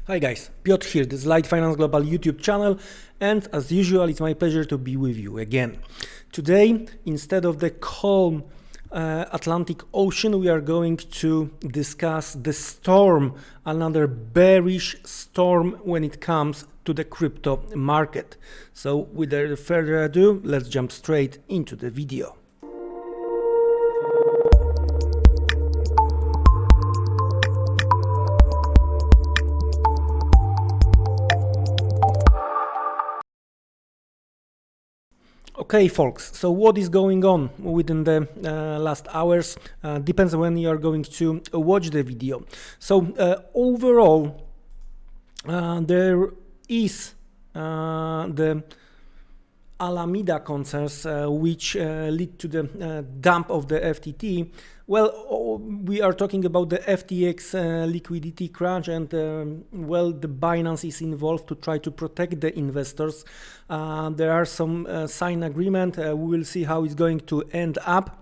Hi guys, Piotr here, this is LiteFinance Global YouTube channel, and as usual it's my pleasure to be with you again. Today, instead of the calm Atlantic Ocean, we are going to discuss the storm, another bearish storm when it comes to the crypto market. So without further ado, let's jump straight into the video. Okay, folks, so what is going on within the last hours depends on when you are going to watch the video. So overall, there is the Alameda concerns which lead to the dump of the FTT. Well, we are talking about the FTX liquidity crunch, and well, the Binance is involved to try to protect the investors. There are some signed agreement. We will see how it's going to end up.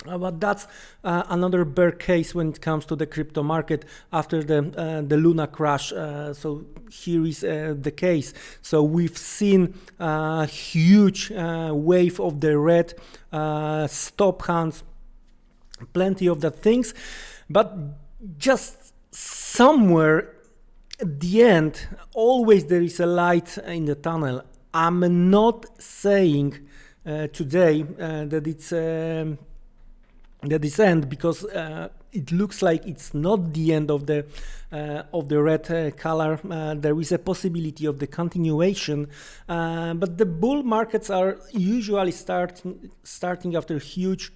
But that's another bear case when it comes to the crypto market after the Luna crash. So here is the case. So we've seen a huge wave of the red stop hands, plenty of the things, but just somewhere at the end, always there is a light in the tunnel. I'm not saying today that it's end, because it looks like it's not the end of the red color. There is a possibility of the continuation, but the bull markets are usually starting after huge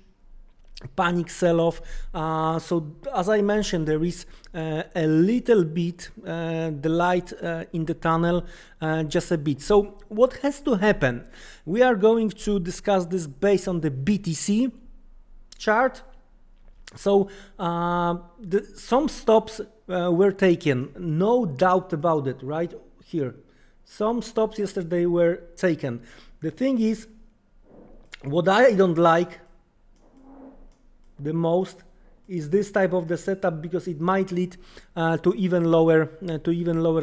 panic sell-off. So as I mentioned, there is a little bit the light in the tunnel, just a bit. So what has to happen? We are going to discuss this based on the BTC chart. So some stops were taken, no doubt about it, right here. Some stops yesterday were taken. The thing is, what I don't like the most is this type of the setup, because it might lead to even lower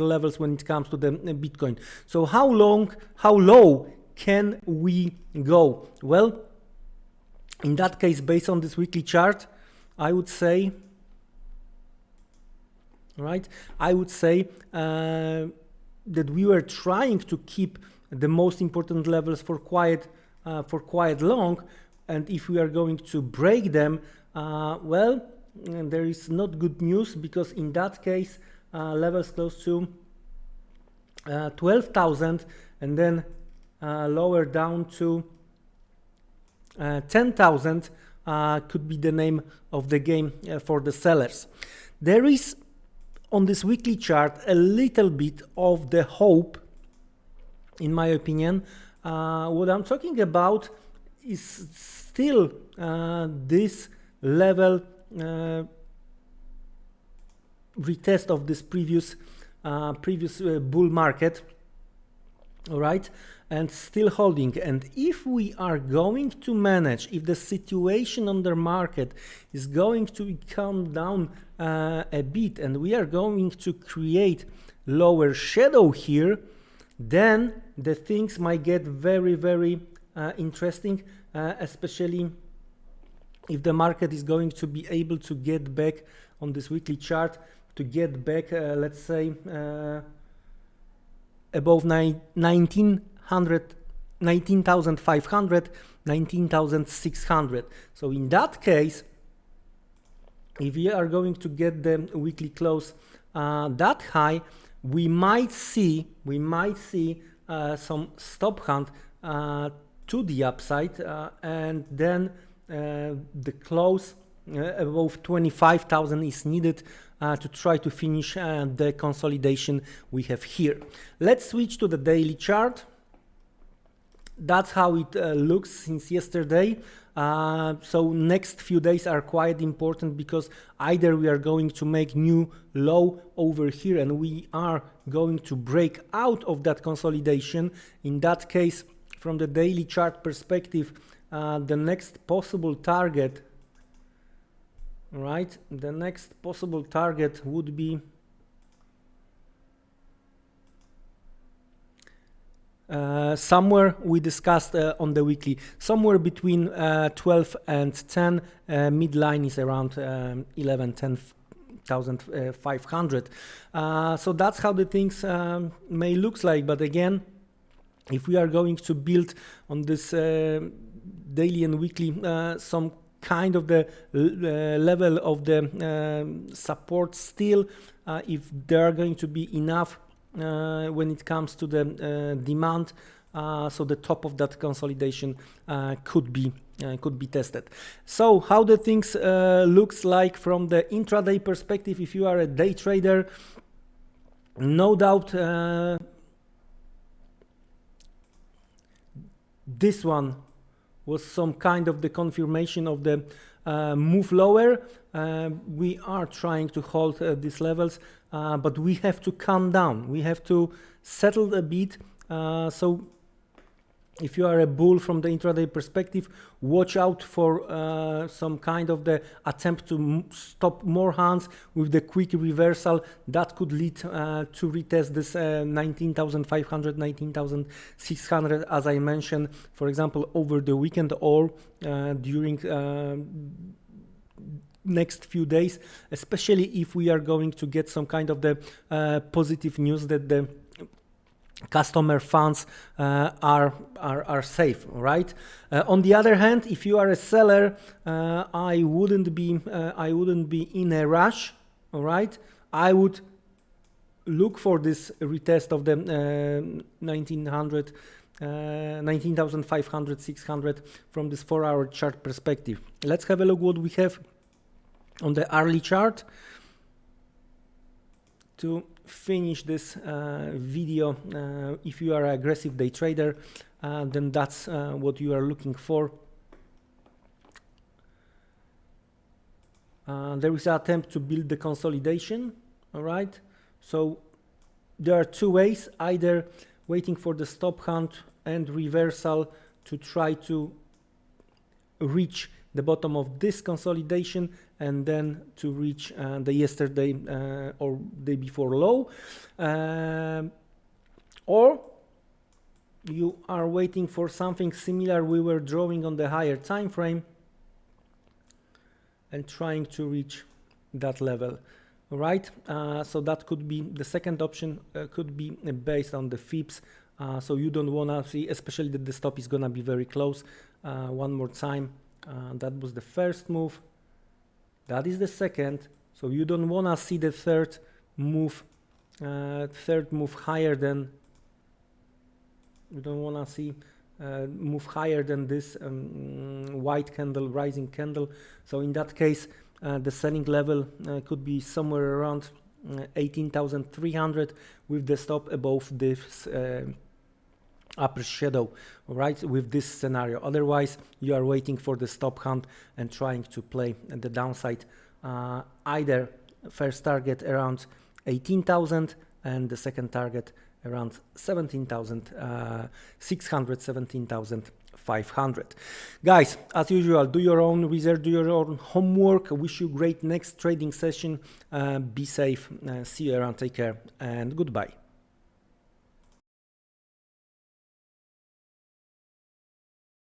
levels when it comes to the Bitcoin. So how low can we go? Well, in that case, based on this weekly chart, I would say that we were trying to keep the most important levels for quite long, and if we are going to break them, well, there is not good news, because in that case, levels close to 12,000 and then lower down to 10,000 could be the name of the game for the sellers. There is on this weekly chart a little bit of the hope, in my opinion. What I'm talking about is still this level retest of this previous bull market, all right, and still holding. And if we are going to manage, if the situation on the market is going to calm down a bit, and we are going to create lower shadow here, then the things might get very, very interesting, especially if the market is going to be able to get back on this weekly chart, to get back, let's say, above 19,500, 19,600. So in that case, if we are going to get the weekly close that high, we might see some stop hunt to the upside, and then the close above 25,000 is needed to try to finish the consolidation we have here. Let's switch to the daily chart. That's how it looks since yesterday. So next few days are quite important, because either we are going to make new low over here and we are going to break out of that consolidation. In that case, from the daily chart perspective, the next possible target, right? The next possible target would be somewhere we discussed on the weekly, somewhere between 12 and 10. Midline is around 11, 10,500. So that's how the things may look like. But again, if we are going to build on this daily and weekly some kind of the level of the support still, if there are going to be enough when it comes to the demand, so the top of that consolidation could be tested. So how the things looks like from the intraday perspective, if you are a day trader, no doubt this one was some kind of the confirmation of the move lower. We are trying to hold these levels, but we have to calm down. We have to settle a bit. So if you are a bull from the intraday perspective, watch out for some kind of the attempt to stop more hands with the quick reversal that could lead to retest this 19,500, 19,600, as I mentioned, for example, over the weekend or during next few days, especially if we are going to get some kind of the positive news that the customer funds are safe, right? On the other hand, if you are a seller, I wouldn't be in a rush. All right, I would look for this retest of the 19,500, 600 from this 4-hour chart perspective. Let's have a look what we have on the hourly chart to finish this video. If you are an aggressive day trader, then that's what you are looking for. There is an attempt to build the consolidation. All right, so there are two ways: either waiting for the stop hunt and reversal to try to reach the bottom of this consolidation and then to reach the yesterday or day before low, or you are waiting for something similar we were drawing on the higher time frame and trying to reach that level. All right, so that could be the second option, could be based on the FIBs. So you don't want to see, especially that the stop is going to be very close. One more time. That was the first move. That is the second. So you don't want to see the third move higher than. You don't want to see move higher than this white candle, rising candle. So in that case, the selling level could be somewhere around 18,300 with the stop above this upper shadow, all right, with this scenario. Otherwise, you are waiting for the stop hunt and trying to play at the downside, either first target around 18,000 and the second target around 17,600, 17,500. Guys, as usual, do your own research, do your own homework. I wish you great next trading session. Be safe. See you around. Take care and goodbye.